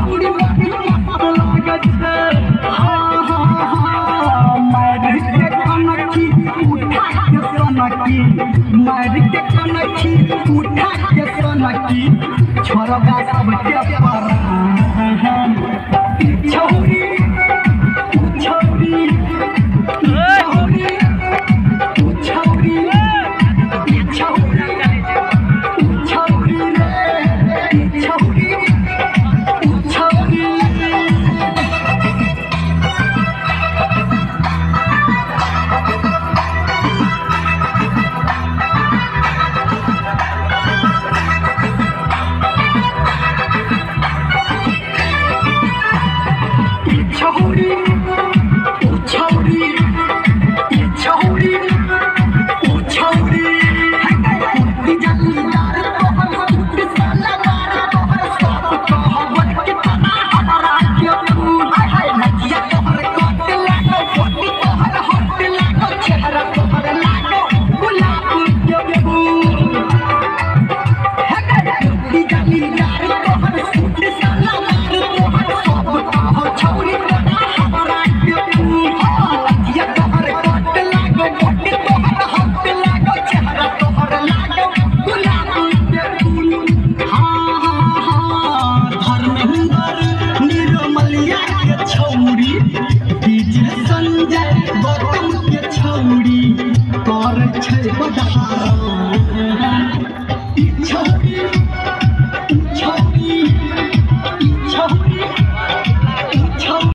छौरी बड़ी मस्त लागत छे मार के कनखी उठा के सनकी मार के कनखी उठा के सनकी छोरगा सबके पर छौरी छौरी छौरी छौरी छौरी छौरी रे छौरी छौरी छौरी कर छै बदहार